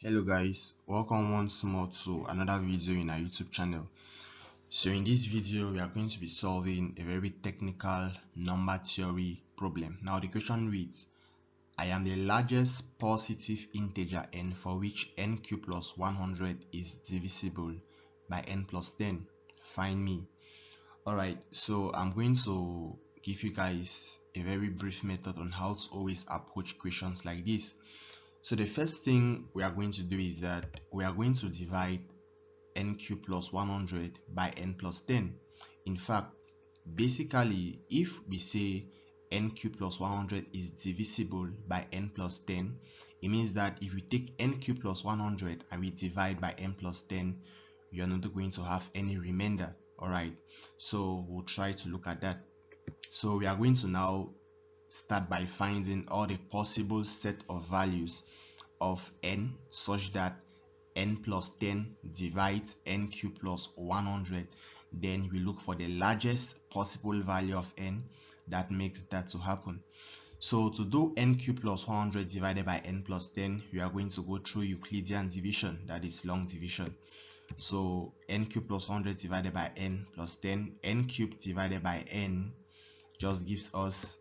Hello guys, welcome once more to another video in our YouTube channel. So in this video we are going to be solving a very technical number theory problem. Now the question reads, I am the largest positive integer n for which n cubed plus 100 is divisible by n plus 10. Find me. Alright, so I'm going to give you guys a very brief method on how to always approach questions like this. So the first thing we are going to do is that we are going to divide n cubed plus 100 by n plus 10. In fact, basically, if we say n cubed plus 100 is divisible by n plus 10, it means that if we take n cubed plus 100 and we divide by n plus 10, you are not going to have any remainder. Alright, so we'll try to look at that. So we are going to now start by finding all the possible set of values of n such that n plus 10 divides n cubed plus 100. Then we look for the largest possible value of n that makes that to happen. So to do n cubed plus 100 divided by n plus 10, we are going to go through Euclidean division, that is long division. So n cubed plus 100 divided by n plus 10, n cubed divided by n just gives us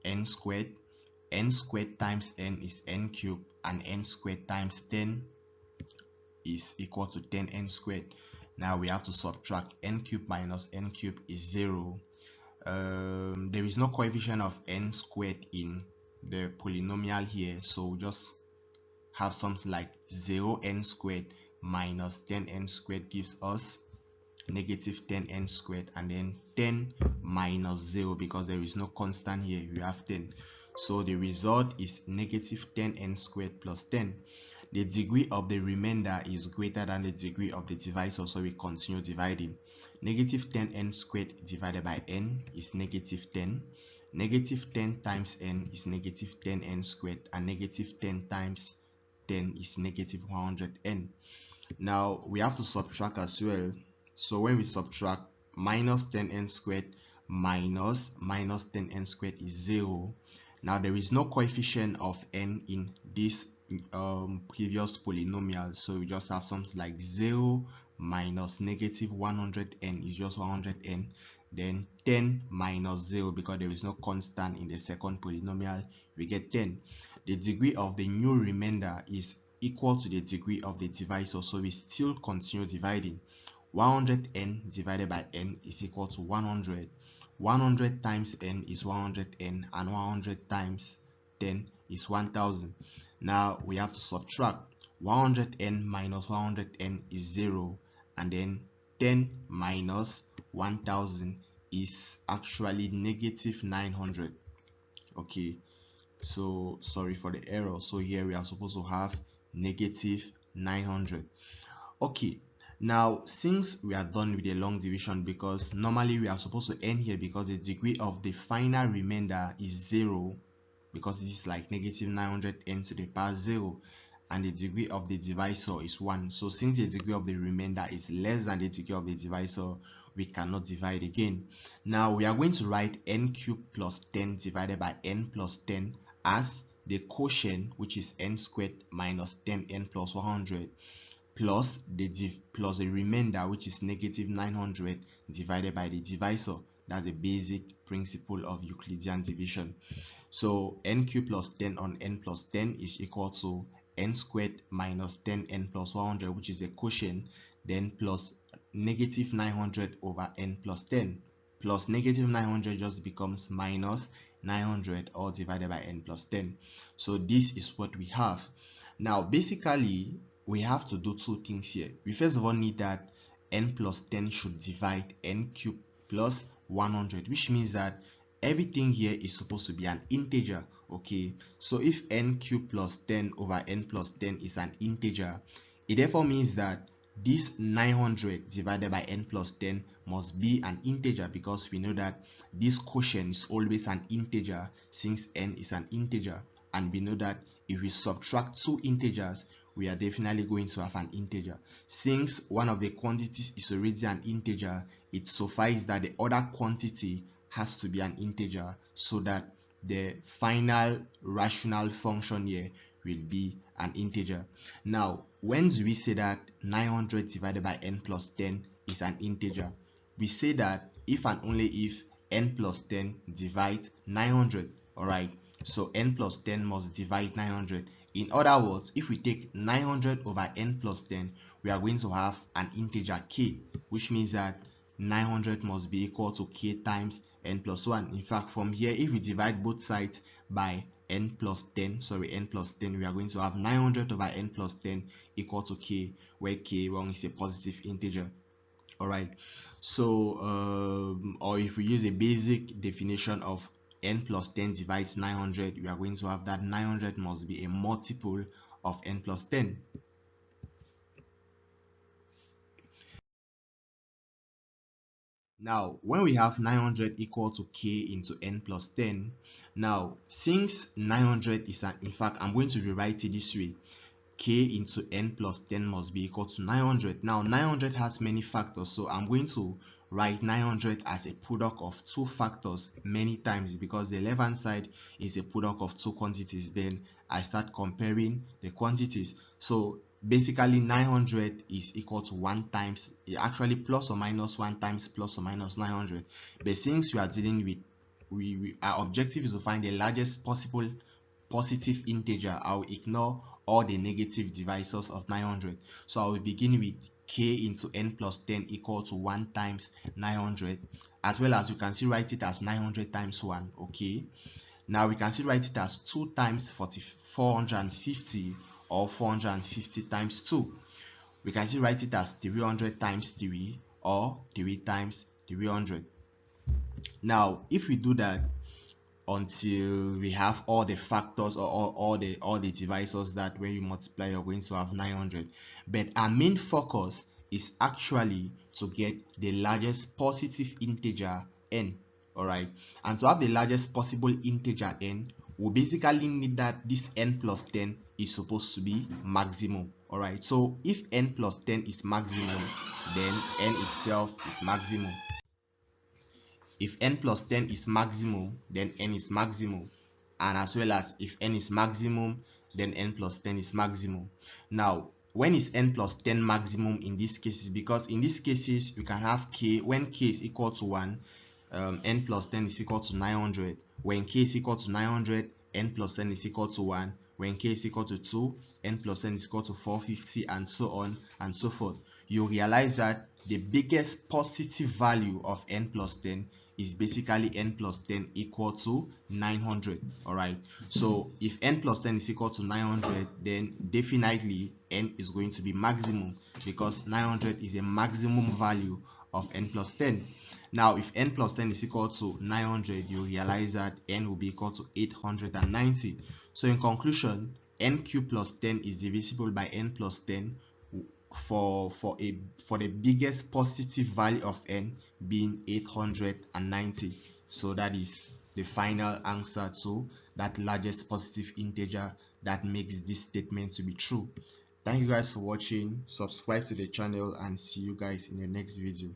n squared. N squared times n is n cubed, and n squared times 10 is equal to 10n squared. Now we have to subtract n cubed minus n cubed is 0. There is no coefficient of n squared in the polynomial here, so we just have something like 0n squared minus 10n squared gives us negative 10n squared, and then 10 minus 0, because there is no constant here, we have 10. So the result is negative 10n squared plus 10. The degree of the remainder is greater than the degree of the divisor, so we continue dividing. Negative 10n squared divided by n is negative 10. Negative 10 times n is negative 10n squared, and negative 10 times 10 is negative 100n. Now we have to subtract as well. So when we subtract, minus 10n squared minus 10n squared is 0. Now there is no coefficient of n in this previous polynomial, so we just have something like 0 minus negative 100n is just 100n. Then 10 minus 0, because there is no constant in the second polynomial, we get 10. The degree of the new remainder is equal to the degree of the divisor, so we still continue dividing. 100n divided by n is equal to 100. 100 times n is 100n, and 100 times 10 is 1000. Now we have to subtract. 100n minus 100n is 0, and then 10 minus 1000 is actually negative 900. Okay, so sorry for the error. So here we are supposed to have negative 900. Okay, now since we are done with the long division, because normally we are supposed to end here because the degree of the final remainder is 0, because it is like negative 900n to the power 0, and the degree of the divisor is 1. So since the degree of the remainder is less than the degree of the divisor, we cannot divide again. Now we are going to write n cubed plus 10 divided by n plus 10 as the quotient, which is n squared minus 10n plus 100, plus the remainder, which is negative 900 divided by the divisor. That's a basic principle of Euclidean division. So n cubed plus 10 on n plus 10 is equal to n squared minus 10n plus 100, which is a quotient, then plus negative 900 over n plus 10, plus negative 900 just becomes minus 900, all divided by n plus 10. So this is what we have. Now basically we have to do two things here. We first of all need that n plus 10 should divide n cubed plus 100, which means that everything here is supposed to be an integer. Okay, so if n cubed plus 10 over n plus 10 is an integer, it therefore means that this 900 divided by n plus 10 must be an integer, because we know that this quotient is always an integer since n is an integer, and we know that if we subtract two integers, we are definitely going to have an integer. Since one of the quantities is already an integer, it suffices that the other quantity has to be an integer, so that the final rational function here will be an integer. Now, when do we say that 900 divided by n plus 10 is an integer? We say that if and only if n plus 10 divide 900. Alright, so n plus 10 must divide 900. In other words, if we take 900 over n plus 10, we are going to have an integer k, which means that 900 must be equal to k times n plus 1. In fact, from here, if we divide both sides by n plus 10, we are going to have 900 over n plus 10 equal to k, where k1 is a positive integer. All right, so or if we use a basic definition of n plus 10 divides 900, we are going to have that 900 must be a multiple of n plus 10. Now, when we have 900 equal to k into n plus 10, now since 900 is an, in fact, I'm going to rewrite it this way: k into n plus 10 must be equal to 900. Now 900 has many factors, so I'm going to write 900 as a product of two factors many times, because the left hand side is a product of two quantities. Then I start comparing the quantities. So basically 900 is equal to 1 times, actually plus or minus 1 times plus or minus 900. But since we are dealing with, our objective is to find the largest possible positive integer, I will ignore all the negative divisors of 900. So I will begin with k into n plus 10 equal to 1 times 900, as well as you can still write it as 900 times 1. Okay, now we can still write it as 2 times 450, or 450 times 2. We can still write it as 300 times 3, or 3 times 300. Now if we do that until we have all the factors, or all the divisors, that when you multiply you're going to have 900. But our main focus is actually to get the largest positive integer n. All right, and to have the largest possible integer n, we basically need that this n plus 10 is supposed to be maximum. All right, so if n plus 10 is maximum, then n itself is maximum. If n plus 10 is maximum, then n is maximum, and as well as if n is maximum, then n plus 10 is maximum. Now when is n plus 10 maximum in these cases? Because in these cases we can have k, when k is equal to 1, n plus 10 is equal to 900. When k is equal to 900, n plus 10 is equal to 1. When k is equal to 2, n plus 10 is equal to 450, and so on and so forth. You realize that the biggest positive value of n plus 10 is basically n plus 10 equal to 900. All right, so if n plus 10 is equal to 900, then definitely n is going to be maximum, because 900 is a maximum value of n plus 10. Now if n plus 10 is equal to 900, you realize that n will be equal to 890. So in conclusion, n cubed plus 10 is divisible by n plus 10 for the biggest positive value of n being 890. So that is the final answer to that largest positive integer that makes this statement to be true. Thank you guys for watching. Subscribe to the channel, and see you guys in the next video.